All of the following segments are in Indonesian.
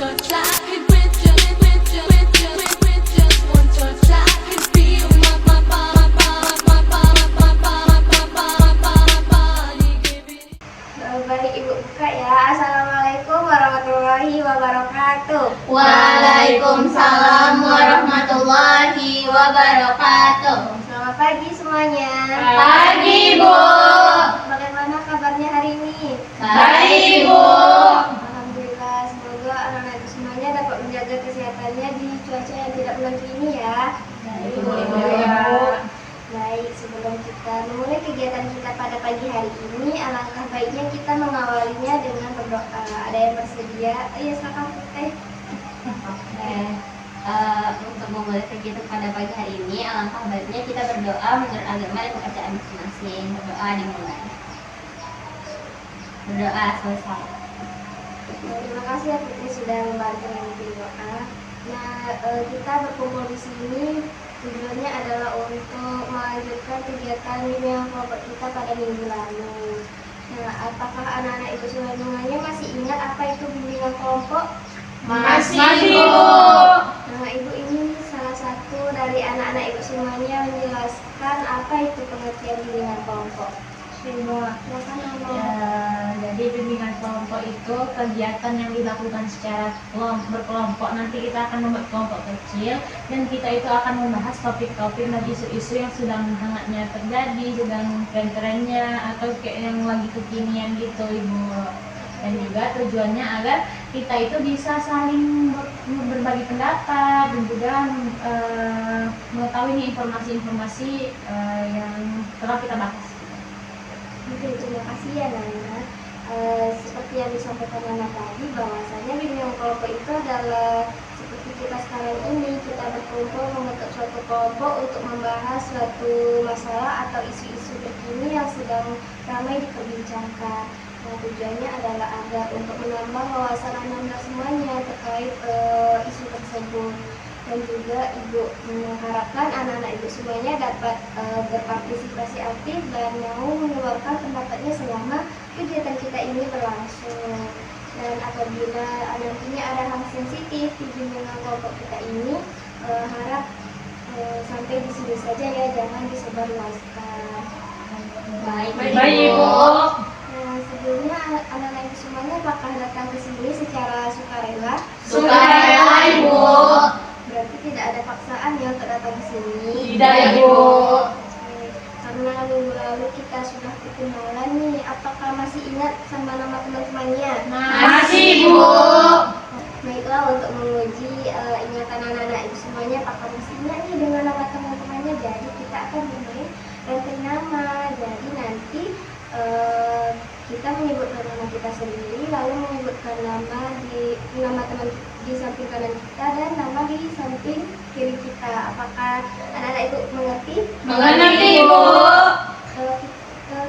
touch, I could with just one touch, I could feel my body giving. Baik Ibu buka ya. Assalamualaikum warahmatullahi wabarakatuh. Waalaikumsalam warahmatullahi wabarakatuh. Selamat pagi semuanya. Pagi, Bu. Bagaimana kabarnya hari ini? Baik, Bu. Alhamdulillah, semoga anak-anak itu semuanya dapat menjaga kesehatannya di cuaca yang tidak menentu ini ya. Baik, sebelum kita memulai kegiatan kita pada pagi hari ini, alangkah baiknya kita mengawalinya dengan berdoa. Ada yang bersedia? Iya, silakan Teh. Untuk memulai kegiatan pada pagi hari ini, alangkah baiknya kita berdoa menurut agama dan kepercayaan masing-masing. Berdoa dimulai. Berdoa selesai. Terima kasih ya Putri sudah membantu memimpin doa. Nah, kita berkumpul di sini tujuannya adalah untuk melanjutkan kegiatan bimbingan kelompok kita pada minggu lalu. Nah, apakah anak-anak ibu semuanya masih ingat apa itu bimbingan kelompok? Masih, Bu. Nah, ibu ini salah satu dari anak-anak ibu semuanya menjelaskan apa itu pengertian bimbingan kelompok. Silakan Mama. Jadi bimbingan kelompok itu kegiatan yang dilakukan secara berkelompok. Nanti kita akan membuat kelompok kecil dan kita itu akan membahas topik-topik dan isu-isu yang sedang hangatnya terjadi, sedang tren-trennya atau kayak yang lagi kekinian gitu, Ibu. Dan juga tujuannya agar kita itu bisa saling berbagi pendapat dan juga mengetahui informasi-informasi yang telah kita bahas. Oke, terima kasih ya Nana. Seperti yang disampaikan Nana tadi, bahwasanya bimbingan kelompok itu adalah seperti kita sekarang ini, kita berkumpul membentuk suatu kelompok untuk membahas suatu masalah atau isu-isu terkini yang sedang ramai diperbincangkan. Nah, tujuannya adalah agar untuk menambah wawasan anak-anak semuanya terkait isu tersebut. Dan juga Ibu mengharapkan anak-anak Ibu semuanya dapat berpartisipasi aktif dan mau mengeluarkan pendapatnya selama kegiatan kita ini berlangsung. Dan apabila nantinya ada hal sensitif di bimbingan kelompok kita ini, harap sampai di sini saja ya, jangan disebarluaskan. Baik, Ibu. Nah, sebelumnya anak-anak Ibu semuanya apakah datang ke sini secara sukarela? Sukarela, Ibu. Berarti tidak ada paksaan ya untuk datang ke sini. Tidak, Ibu. Karena minggu lalu kita sudah kenalan nih, apakah masih ingat sama nama teman-temannya? Masih, Ibu. Baiklah, untuk menguji ingatan anak-anak Ibu semuanya, apakah masih ingat nih dengan nama teman-temannya? Jadi kita akan memulai rantai nama. Jadi nanti kita menyebutkan nama kita sendiri, lalu menyebutkan nama teman di samping kanan kita dan nama di samping kiri kita. Apakah anak-anak Ibu mengerti? Mengerti, Ibu.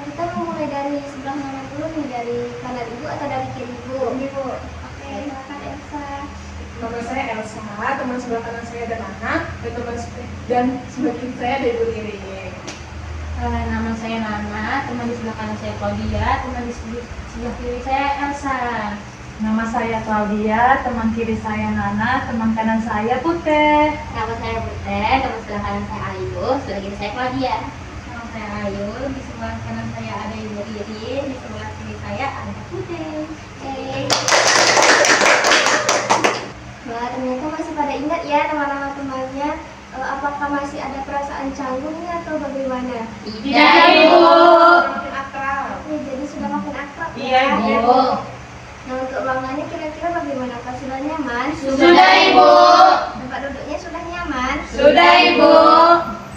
Kita memulai dari sebelah mana dulu nih, dari kanan Ibu atau dari kiri Ibu? Ibu. Oke, silakan Elsa. Nama saya Elsa, teman sebelah kanan saya ada Nana, dan sebelah kiri saya ada Ibu Riri. Nama saya Nana, teman di sebelah kanan saya Claudia, teman di sebelah kiri saya Elsa. Nama saya Claudia, teman kiri saya Nana, teman kanan saya Putih. Nama saya Putih, teman sebelah kanan saya Ayu, sebelah kiri saya Claudia. Nama saya Ayu, di sebelah kanan saya ada Ibu Irin, di sebelah kiri saya ada Putih. Wah, ternyata masih pada ingat ya nama-nama temannya. Apakah masih ada perasaan canggungnya atau bagaimana? Tidak, Ibu. Makin akrab. Oke, jadi sudah makin akrab ya. Iya, Ibu. Nah, untuk ruangannya kira-kira bagaimana? Apakah sudah nyaman? Sudah, Ibu. Tempat duduknya sudah nyaman? Sudah, Ibu.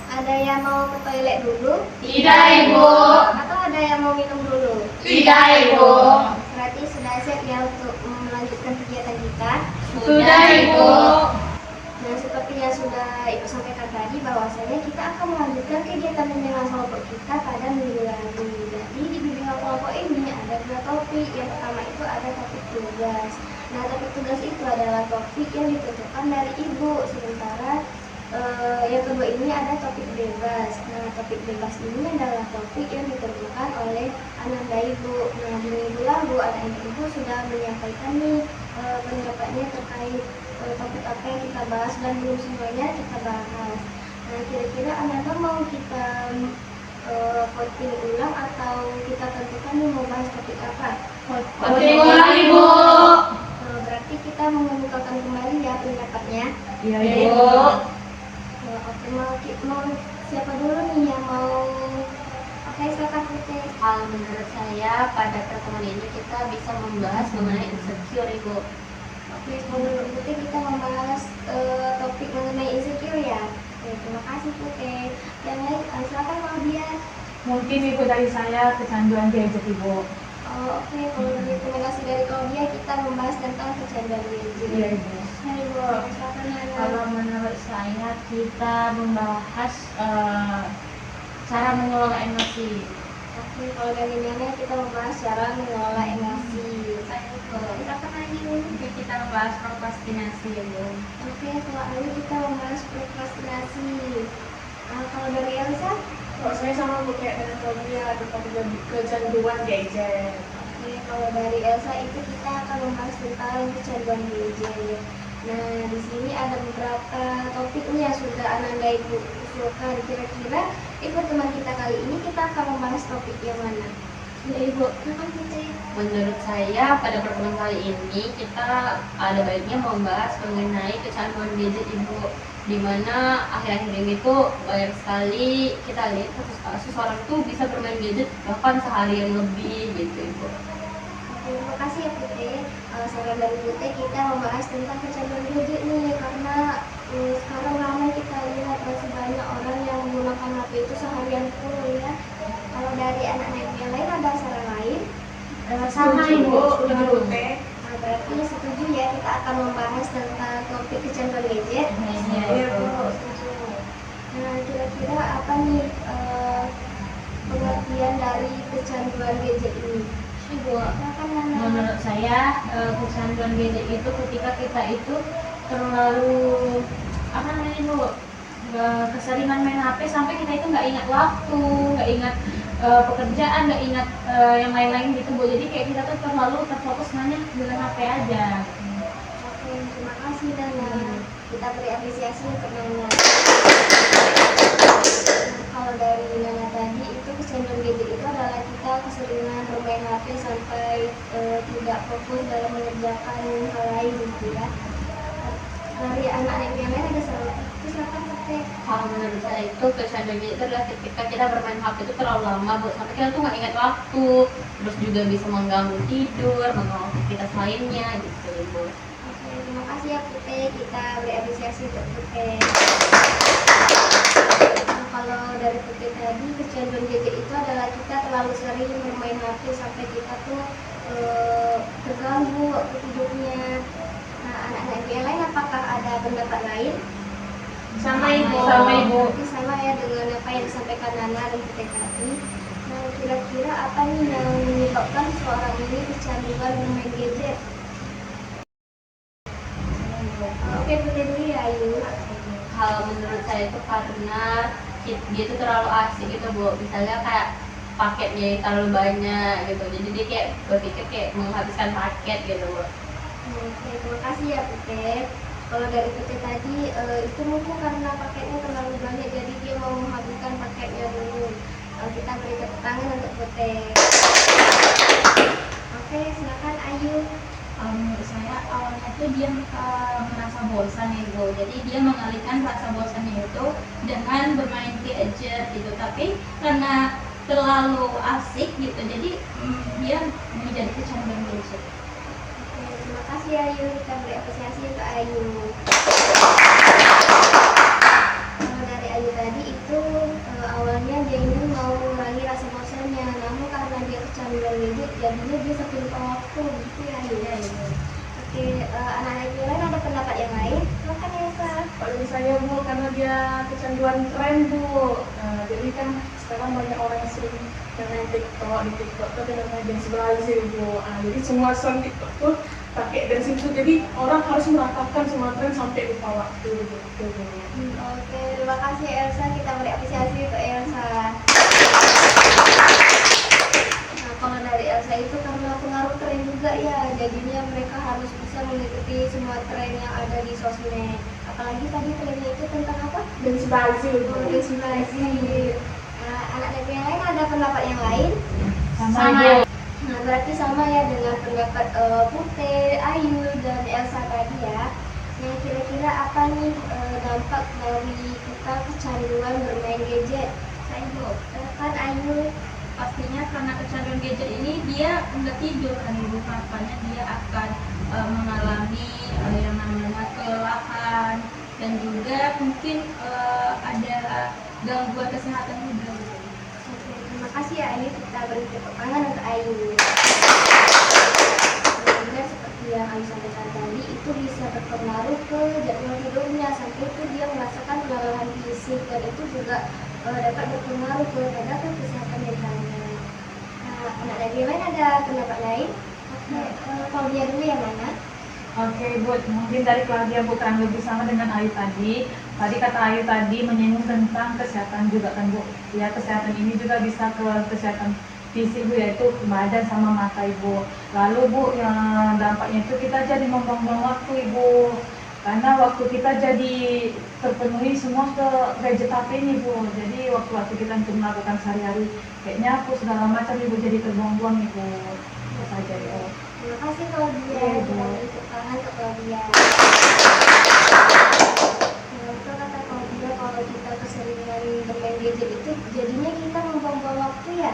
Ada yang mau ke toilet dulu? Tidak, Ibu. Atau ada yang mau minum dulu? Tidak, Ibu. Berarti sudah siap ya untuk melanjutkan kegiatan kita. Sudah, Ibu. Nah, seperti yang sudah Ibu sampaikan tadi, bahwasanya kita akan melanjutkan kegiatan bimbingan kelompok kita pada minggu lalu. Jadi di bimbingan kelompok ini ada dua topik. Yang pertama itu ada topik tugas. Nah, topik tugas itu adalah topik yang ditentukan dari Ibu. Sementara yang kedua ini ada topik bebas. Nah, topik bebas ini adalah topik yang ditentukan oleh Ananda Ibu. Nah, di minggu lalu Ananda Ibu sudah menyampaikan nih pendapat tidaknya terkait topik apa yang kita bahas dan belum semuanya kita bahas. Nah, kira-kira anak-anak mau kita voting ulang atau kita tentukan nih mau bahas topik apa? Voting ulang, Ibu. Berarti kita mengemukakan kembali ya pendapatnya. Iya, Ibu. Oke, mau siapa dulu nih yang mau? Oke, silakan Putih. Kalau menurut saya pada pertemuan ini kita bisa membahas mengenai insecure, Ibu. Oke, menurut Putih kita membahas topik mengenai insecure ya. Oke, terima kasih Putih. Yang lain, silakan Claudia. Mungkin Ibu dari saya kecanduan gadget, Ibu. Oke, kalau rekomendasi dari Claudia kita membahas tentang kecanduan gadget. Iya, Ibu. Hai Bu, silakan Hana. Kalau menurut saya kita membahas cara mengelola emosi. Oke, kalau dari Nana kita membahas cara mengelola emosi. Silakan Ayu. Mungkin kita membahas prokrastinasi, Ibu. Oke, kalau Ayu kita membahas prokrastinasi. Kalau dari Elsa? Kalau saya sama Bu kayak dengan Claudia tentang kecanduan gadget. Oke, kalau dari Elsa itu kita akan membahas tentang kecanduan gadget. Nah, di sini ada beberapa topik nih yang sudah Ananda Ibu usulkan. Kira-kira ikut teman kita kali ini kita akan membahas topik yang mana? Ya Ibu, silakan Putri. Menurut saya pada pertemuan kali ini kita ada baiknya membahas mengenai kecanduan gadget, Ibu, dimana akhir-akhir ini tuh banyak sekali kita lihat kasus orang tuh bisa bermain gadget bahkan seharian lebih gitu, Ibu. Oke, terima kasih ya Putri. Saran dari Putri kita membahas tentang kecanduan gadget nih karena sekarang ramai kita lihat masih banyak orang yang menggunakan HP itu seharian full ya. Kalau dari anak-anak yang lain ada saran lain? Sama Ibu. Setuju Bu Teh. Nah, berarti setuju ya kita akan membahas tentang topik kecanduan gadget. Iya, Bu, setuju. Nah, kira-kira apa nih pengertian dari kecanduan gadget ini? Ibu, Silakan Nana. Menurut saya kecanduan gadget itu ketika kita itu terlalu apa namanya Bu, keseringan main HP sampai kita itu nggak ingat waktu, nggak ingat pekerjaan, nggak ingat yang lain-lain gitu Bu. Jadi kayak kita tuh terlalu terfokus hanya dengan HP aja. Oke, terima kasih Nana. Kita beri apresiasi untuk Nana. Kalau dari Nana tadi itu kecanduan gadget itu adalah kita keseringan bermain HP sampai tidak fokus dalam mengerjakan hal lain gitu ya. Dari anak-anak yang lain ada saran? Silakan Putri. kalau menurut saya itu kecanduan gadget itu adalah ketika kita bermain HP itu terlalu lama, Bu, sampai kita tuh nggak ingat waktu, terus juga bisa mengganggu tidur, mengganggu aktivitas lainnya gitu, Ibu. Oke, terima kasih ya Putri. Kita beri apresiasi untuk Putri. Nah, kalau dari Putri tadi kecanduan gadget itu adalah kita terlalu sering bermain HP sampai kita tuh terganggu waktu tidurnya. Nah, anak-anak yang lain apakah ada pendapat lain? Sama Ibu. Sama Ibu. Berarti sama ya dengan apa yang disampaikan Nana dan Putri tadi. Nah, kira-kira apa nih yang menyebabkan seorang ini kecanduan bermain gadget? Oke, Putri dulu ya Ayu. Kalau menurut saya itu karena dia itu terlalu asik gitu, Bu. Misalnya kayak paketnya terlalu banyak gitu, jadi dia kayak berpikir kayak menghabiskan paket gitu, Bu. Oke, terima kasih ya Putri. Kalau dari Putri tadi itu mungkin karena paketnya terlalu banyak, jadi dia mau menghabiskan paketnya dulu. Kita beri tepuk tangan untuk Putri. Oke, silakan Ayu. Menurut saya awalnya tuh dia merasa bosan, Ibu. Jadi dia mengalihkan rasa bosannya itu dengan bermain gadget gitu. Tapi karena terlalu asik gitu, jadi dia menjadi kecanduan gadget. Oke, terima kasih Ayu. Kita beri apresiasi untuk Ayu. Kalau dari Ayu tadi itu awalnya dia ini mau mengurangi rasa bosannya, namun karena dia kecanduan gadget, jadinya dia semakin lupa waktu gitu ya Ayu. Oke, anak-anak yang lain ada pendapat yang lain? Silakan Elsa. Kalau dari saya Bu, karena dia kecanduan tren Bu. Jadi kan sekarang banyak orang yang sering main TikTok, di TikTok tuh dengan dance Brazil Bu. Jadi semua song TikTok tuh pakai dance itu. Jadi orang harus meratakan semua tren sampai lupa waktu gitu Bu. Oke, terima kasih Elsa. Kita beri apresiasi untuk Elsa. Nah, kalau dari Elsa itu karena pengaruh tren juga ya, jadinya mereka harus bisa mengikuti semua tren yang ada di sosmed. Apalagi tadi trennya itu tentang apa? Dance Brazil Bu. Destinasi. Nah, anak negeri yang lain ada pendapat yang lain? Sama Sama. Ibu. Nah, berarti sama ya dengan pendapat Putih, Ayu, dan Elsa tadi ya. Nah, kira-kira apa nih dampak dari kita kecanduan bermain gadget? Nah, Ibu, kan Ayu. Pastinya karena kecanduan gadget ini dia nggak tidur kan ibu, makanya dia akan mengalami yang namanya kelelahan dan juga mungkin ada gangguan kesehatan juga. Oke, terima kasih ya Ayu, kita beri tepuk tangan untuk Ayu. Benar seperti yang Ayu sampaikan tadi, itu bisa berpengaruh ke jadwal tidurnya, sampai itu dia merasakan kelelahan fisik dan itu juga dapat berpengaruh kepada kesehatan mentalnya. Nah, anak negeri lain ada pendapat lain? Oke, kalau dia dulu yang mana? Oke Bu, mungkin dari Claudia Bu kurang lebih sama dengan Ayu tadi. Tadi kata Ayu tadi menyinggung tentang kesehatan juga kan Bu. Ya, kesehatan ini juga bisa ke kesehatan fisik Bu, yaitu badan sama mata Ibu. Lalu Bu, yang dampaknya itu kita jadi membuang-buang waktu Ibu. Karena waktu kita jadi terpenuhi semua ke gadget HP ini Bu. Jadi waktu-waktu kita untuk melakukan sehari-hari kayak nyapu segala macam Ibu jadi terbuang-buang Ibu. Itu saja ya. Terima kasih Claudia, Iya, Bu. kita beri tepuk tangan untuk Claudia. Nah, itu kata Claudia, kalau kita keseringan bermain gadget itu jadinya kita membuang-buang waktu ya.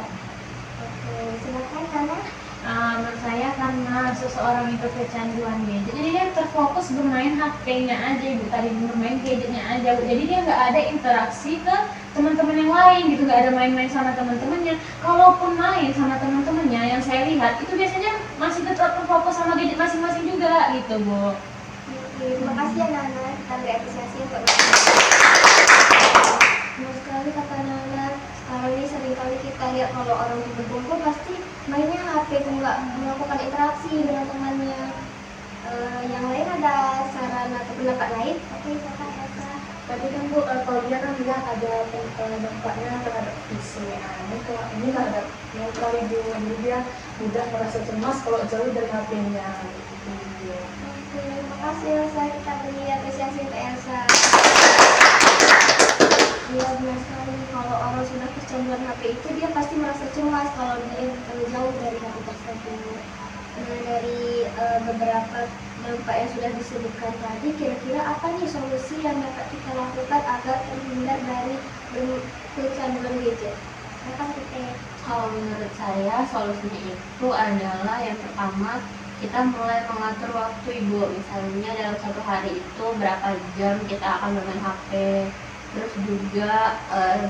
Oke, silakan Nana. Menurut saya karena seseorang itu kecanduan gadget, jadi dia terfokus bermain HP-nya aja, Ibu, tadi bermain gadgetnya aja, Bu. Jadi dia nggak ada interaksi ke teman-teman yang lain gitu, nggak ada main-main sama teman-temannya. Kalaupun main sama teman-temannya, yang saya lihat itu biasanya masih tetap terfokus sama gadget masing-masing juga gitu, Bu. Oke, terima kasih ya Nana, kita beri apresiasi untuk Nana. Benar sekali kata Nana, sekarang ini seringkali kita lihat kalau orang itu berkumpul pasti mainnya HP, nggak melakukan interaksi dengan temannya. Yang lain ada saran atau pendapat lain? Oke, silakan Elsa. Tadi kan Bu, kalau dia kan bilang ada dampaknya terhadap fisik. Ini terhadap mental Ibu. Jadi dia mudah merasa cemas kalau jauh dari HP-nya. Gitu. Oke, terima kasih Elsa, kita beri apresiasi untuk Elsa. Iya, benar sekali, kalau orang sudah kecanduan HP itu dia pasti merasa cemas kalau dia jauh dari HP tersebut. Nah, dari beberapa dampak yang sudah disebutkan tadi, kira-kira apa nih solusi yang dapat kita lakukan agar terhindar dari kecanduan gadget? Silakan kita. Kalau menurut saya solusinya itu adalah yang pertama kita mulai mengatur waktu Ibu. Misalnya dalam satu hari itu berapa jam kita akan bermain HP. Terus juga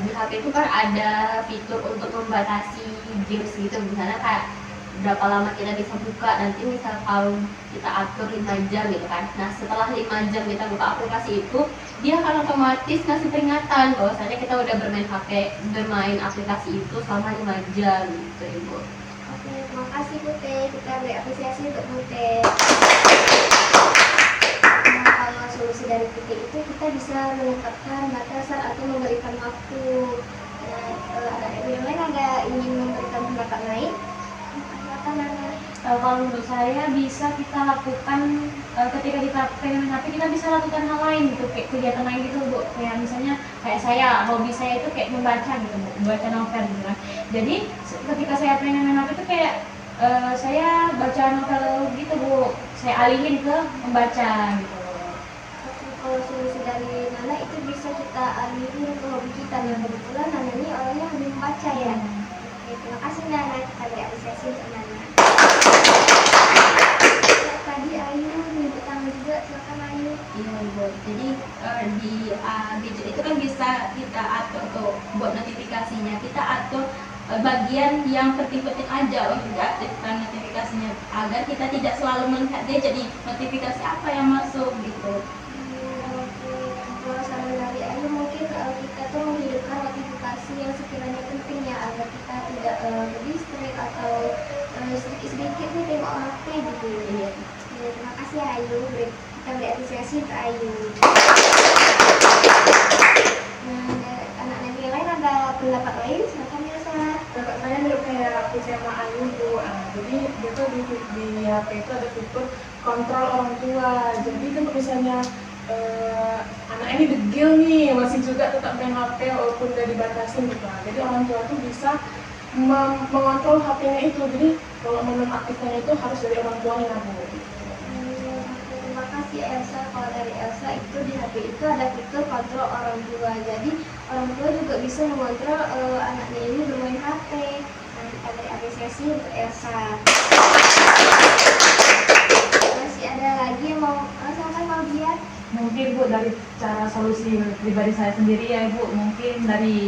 di HP itu kan ada fitur untuk membatasi games gitu, misalnya kayak berapa lama kita bisa buka, nanti misal kalau kita atur 5 jam gitu kan. Nah, setelah 5 jam kita buka aplikasi itu, dia akan otomatis ngasih peringatan bahwasanya kita udah bermain aplikasi itu selama 5 jam gitu Ibu. Oke, terima kasih Putih, kita beri apresiasi untuk Putih. Nah, kalau solusi dari Putih itu kita bisa menetapkan batasan atau memberikan waktu. Nah, ada yang lain ada ingin memberikan pendapat lain? Silakan Nana. Kalau menurut saya bisa kita lakukan ketika kita pengen main HP, kita bisa lakukan hal lain gitu, kayak kegiatan lain gitu Bu. Kayak misalnya kayak saya, hobi saya itu kayak membaca gitu Bu, membaca novel gitu kan. Jadi ketika saya pengen main HP itu kayak saya baca novel gitu Bu, saya alihin ke membaca gitu. Oke, kalau solusi dari Nana itu bisa kita alihin ke hobi kita. Nah, kebetulan Nana ini orangnya hobi membaca ya. Oke, terima kasih Nana, kita beri apresiasi untuk Nana. Tadi Ayu nyebut tangan juga, silakan Ayu. Iya Ibu. Jadi di gadget itu kan bisa kita atur tuh buat notifikasinya. Kita atur bagian yang penting-penting aja untuk diaktifkan notifikasinya agar kita tidak selalu melihat dia jadi notifikasi apa yang masuk gitu. Oke, kalau saran dari Ayu mungkin kita tuh menghidupkan notifikasi yang sekiranya penting ya, agar kita tidak ke-distract atau sedikit-sedikit nih tengok HP gitu. Iya. Ya, terima kasih ya Ayu, kita beri apresiasi untuk Ayu. Nah, anak-anak yang lain ada pendapat lain, silakan Elsa. kakak saya mirip kayak Pucema Ayu Bu. Jadi dia tuh di HP itu ada fitur kontrol orang tua. Jadi kan kalau misalnya anak ini degil nih, masih juga tetap main HP walaupun udah dibatasin gitu. Jadi orang tua tuh bisa mengontrol HP-nya itu. Jadi kalau menonaktifkannya itu harus dari orang tuanya Bu. Terima kasih Elsa. Kalau dari Elsa itu di HP itu ada fitur kontrol orang tua. Jadi orang tua juga bisa mengontrol anaknya ini bermain HP. Nanti ada apresiasi untuk Elsa. Masih ada lagi yang mau sampaikan mau dia? Mungkin Bu dari cara solusi pribadi saya sendiri ya Bu, mungkin dari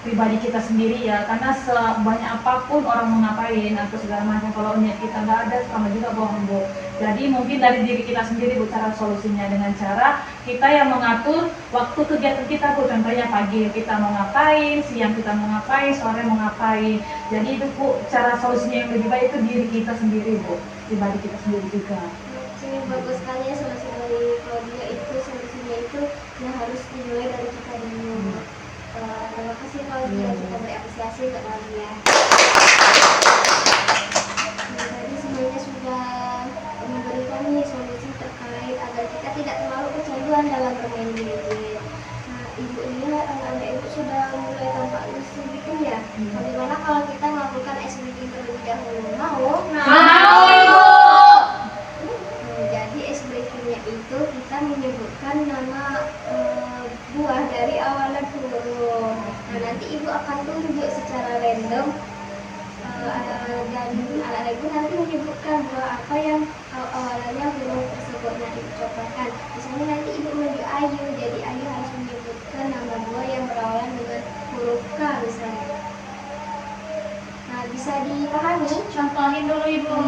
pribadi kita sendiri ya, karena sebanyak apapun orang mau ngapain atau segala macam, kalau niat kita nggak ada sama juga bohong Bu. Jadi mungkin dari diri kita sendiri Bu cara solusinya, dengan cara kita yang mengatur waktu kegiatan kita Bu. Contohnya pagi kita mau ngapain, siang kita mau ngapain, sore mau ngapain. Jadi itu Bu cara solusinya yang lebih baik itu diri kita sendiri Bu, pribadi kita sendiri juga. Oke, bagus sekali ya solusi dari Claudia itu. Solusinya itu yang harus dimulai dari kita dulu. Terima kasih Claudia, kita beri apresiasi untuk Claudia. Tadi semuanya sudah memberikan nih solusi terkait agar kita tidak terlalu kecanduan dalam bermain gadget. Nah, ibu lihat anak-anak ibu sudah mulai tampak lusuh gitu ya. Bagaimana kalau kita melakukan ice breaking terlebih dahulu? Mau? Mau Ibu. Jadi ice breakingnya itu kita menyebutkan nama buah dari awalan huruf. Nah, nanti ibu akan tunjuk secara random dan anak-anak ibu nanti menyebutkan buah apa yang awalannya huruf tersebut. Nah, ibu contohkan. Misalnya nanti ibu menuju Ayu, jadi Ayu harus menyebutkan nama buah yang berawalan dengan huruf K misalnya. Nah, bisa dipahami? Contohin dulu Ibu.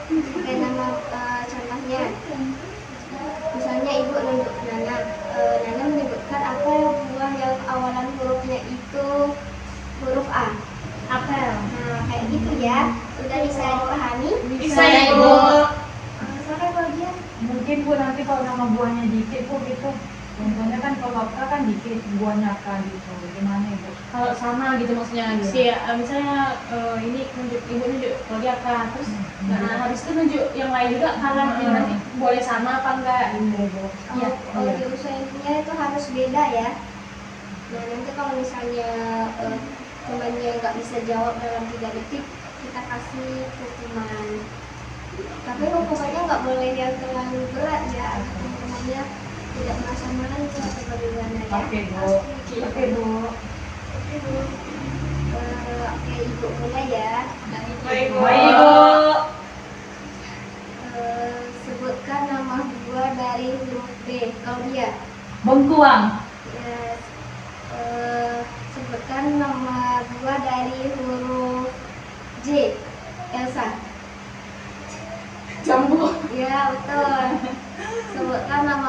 Oke, nama contohnya. Misalnya ibu nunjuk Nana. Nana menyebutkan apa buah yang awalan hurufnya itu huruf A. Apel. Nah, kayak gitu ya. Sudah bisa dipahami? Bisa ya Ibu. Silakan Claudia. Mungkin Bu nanti kalau nama buahnya dikit Bu gitu. Contohnya kan kalau K kan dikit, buahnya K gitu. Gimana Ibu? Kalau sama gitu maksudnya, Misalnya ini ibu nunjuk Claudia K, terus habis itu nunjuk yang lain juga kalau yang nanti boleh sama apa enggak gitu. Iya. Kalau diusahainnya itu harus beda ya. Nah, nanti kalau misalnya temannya nggak bisa jawab dalam 3 detik, kita kasih hukuman. Tapi hukumannya nggak boleh yang terlalu berat ya, teman-temannya tidak merasa malu atau bagaimana ya. Oke Bu. Oke Bu. Oke, ibu mulai ya. Baik Bu. Sebutkan nama buah dari huruf B. Claudia. Bengkuang. Yes. Sebutkan nama buah dari huruf J. Elsa. Jambu. Ya, betul. Sebutkan nama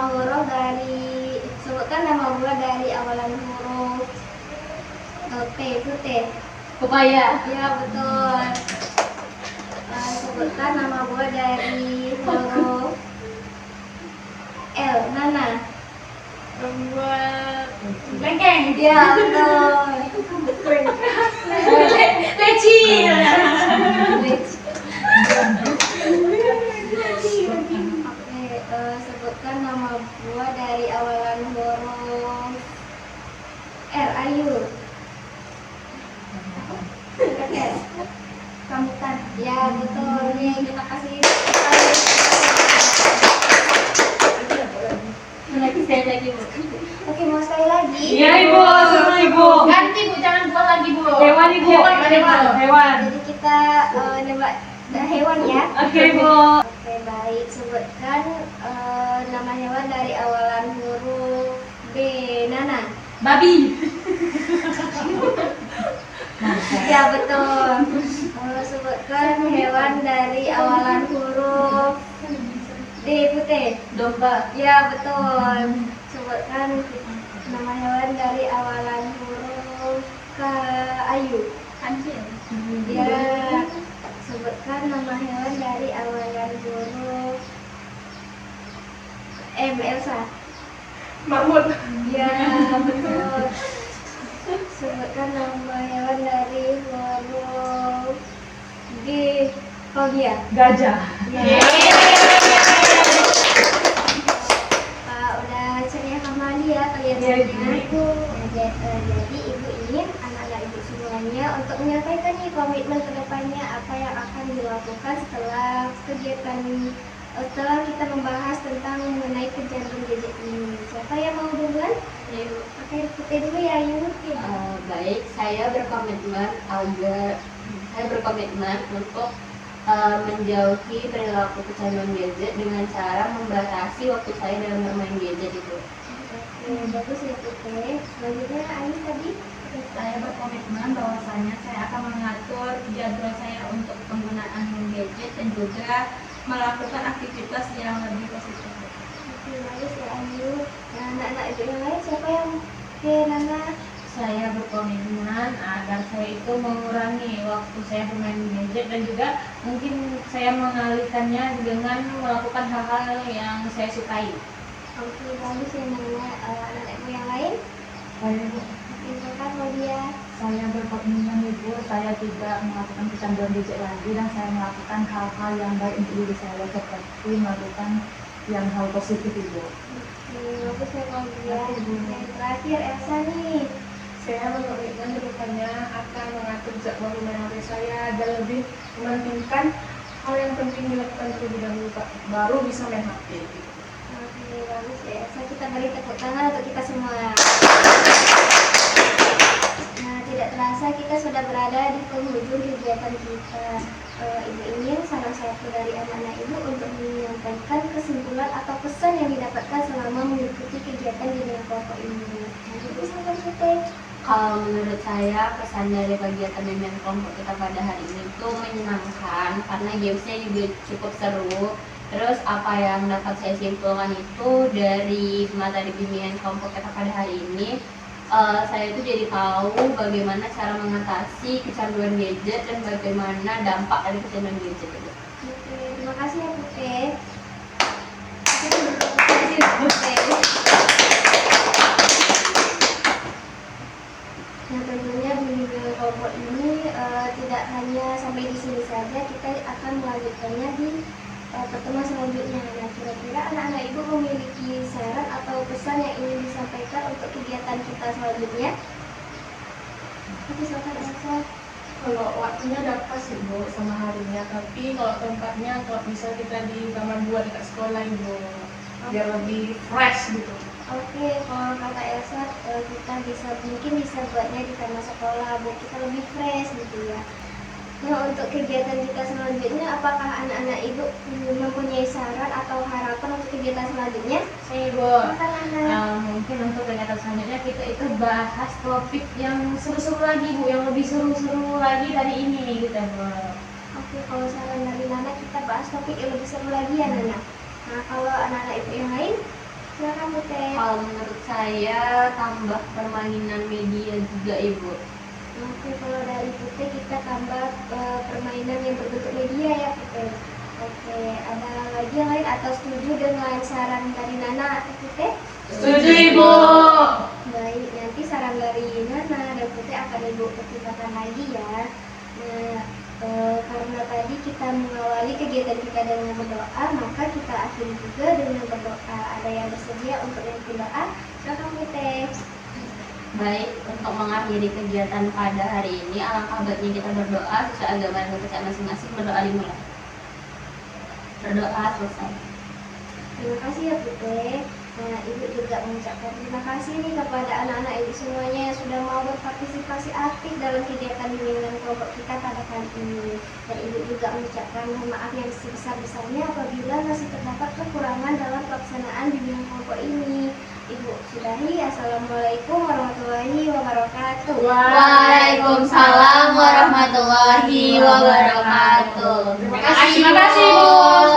buah dari awalan huruf P. Itu T. Pepaya. Ya, betul. Sebutkan nama buah dari huruf L. Nana. Buat lengkeng. Ya, betul. Leci. Oke, sebutkan nama buah dari awalan huruf R. Ayu. R. Rambutan. Ya, betul. Nih, kita kasih Lagi Bu. Oke, mau sekali lagi. Iya Ibu, sama Ibu. Ganti Bu, jangan buat lagi Bu. Hewan Ibu. Hewan. Jadi kita nembak hewan ya. Oke Bu. Oke, baik. Sebutkan nama hewan dari awalan huruf B. Nana. Babi. Ya, betul. Sebutkan hewan dari awalan huruf D. Putih. Domba. Ya, betul. Sebutkan nama hewan dari awalan huruf K. Ayu. Anjing. Ya. Sebutkan nama hewan dari awalan huruf M. Elsa. Marmut. Ya, betul. Sebut menyebutkan nama hewan dari huruf G. Fobia. Gajah. Udah ceria kembali ya kelihatannya. Jadi ibu ingin anak-anak ibu semuanya untuk menyampaikan nih komitmen kedepannya apa yang akan dilakukan setelah kegiatan setelah kita membahas tentang mengenai kecanduan gadget ini. Siapa yang mau duluan? Ayo, pakai putih dulu ya, Ayu. Baik, saya berkomitmen untuk menjauhi perilaku kecanduan gadget dengan cara membatasi waktu saya dalam bermain gadget itu. Bagus ya Putih. Selanjutnya Ayu tadi. Saya berkomitmen bahwasanya saya akan mengatur jadwal saya untuk penggunaan gadget dan juga melakukan aktivitas yang lebih positif. Oke, bagus ya Ayu. Nah, anak-anak ibu yang lain siapa yang Nana? Saya berkomitmen agar saya itu mengurangi waktu saya bermain gadget dan juga mungkin saya mengalihkannya dengan melakukan hal-hal yang saya sukai. Oke, bagus ya Nana. Anak-anak ibu yang lain? Silakan Claudia. Saya berkomitmen ibu, saya tidak melakukan kecanduan gadget lagi dan saya melakukan hal-hal yang baik untuk diri saya seperti melakukan yang hal positif ibu. Bagus ya Claudia. Yang terakhir Elsa nih. Saya berkomitmen kedepannya akan mengatur jadwal penggunaan HP saya dan lebih mementingkan hal yang penting dilakukan terlebih dahulu baru bisa main HP. Oke, bagus ya Elsa. Kita beri tepuk tangan untuk kita semua. Nah, tidak terasa kita sudah berada di penghujung kegiatan kita. Ibu ingin salah satu dari anak-anak ibu untuk menyampaikan kesimpulan atau pesan yang didapatkan selama mengikuti kegiatan di dalam kelompok ini. Nah, ibu sampai kita. Kalau menurut saya pesan dari kegiatan bimbingan kelompok kita pada hari ini itu menyenangkan karena gamesnya juga cukup seru. Terus apa yang dapat saya simpulkan itu dari materi bimbingan kelompok kita pada hari ini, saya itu jadi tahu bagaimana cara mengatasi kecanduan gadget dan bagaimana dampak dari kecanduan gadget itu. Oke, terima kasih ya Putih. Terima kasih Putih. Nah, tentunya bimbingan kelompok ini tidak hanya sampai di sini saja, kita akan melanjutkannya di pertemuan selanjutnya. Nah, kira-kira anak-anak ibu memiliki saran atau pesan yang ingin disampaikan untuk kegiatan kita selanjutnya? Oke, silakan Elsa. Kalau waktunya udah pas ibu sama harinya, tapi kalau tempatnya kalau bisa kita di Taman 2 dekat sekolah ibu, biar lebih fresh gitu. Oke, kalau kata Elsa, kita mungkin bisa buatnya di taman sekolah biar kita lebih fresh gitu ya. Nah, untuk kegiatan kita selanjutnya, apakah anak-anak ibu mempunyai saran atau harapan untuk kegiatan selanjutnya? Saya ibu, Silakan anak. mungkin untuk kegiatan selanjutnya kita itu bahas topik yang seru-seru lagi bu, yang lebih seru-seru lagi dari ini gitu bu. Oke, kalau saran dari Nana kita bahas topik yang lebih seru lagi ya Nana. Nah, kalau anak-anak ibu yang lain, silakan Bu Teh. Kalau menurut saya tambah permainan media juga ibu. Oke, kalau dari Putih kita tambah permainan yang berbentuk media ya Putih. Oke, ada lagi yang lain atau setuju dengan saran dari Nana atau Putih? Setuju ibu. Baik, nanti saran dari Nana dan Putih akan ibu pertimbangkan lagi ya. Nah, karena tadi kita mengawali kegiatan kita dengan berdoa, maka kita akhiri juga dengan berdoa. Ada yang bersedia untuk yang berdoa? Silakan Putih. Baik, untuk mengakhiri kegiatan pada hari ini, alangkah baiknya kita berdoa sesuai agama dan kepercayaan masing-masing. Berdoa dimulai. Berdoa selesai. Terima kasih ya Putih. Nah, ibu juga mengucapkan terima kasih nih kepada anak-anak ibu semuanya yang sudah mau berpartisipasi aktif dalam kegiatan bimbingan kelompok kita pada kali ini. Dan ibu juga mengucapkan mohon maaf yang sebesar-besarnya apabila masih terdapat kekurangan dalam pelaksanaan bimbingan kelompok ini. Ibu sudahi. Assalamualaikum warahmatullahi wabarakatuh. Waalaikumsalam warahmatullahi wabarakatuh. Terima kasih. Terima kasih bu.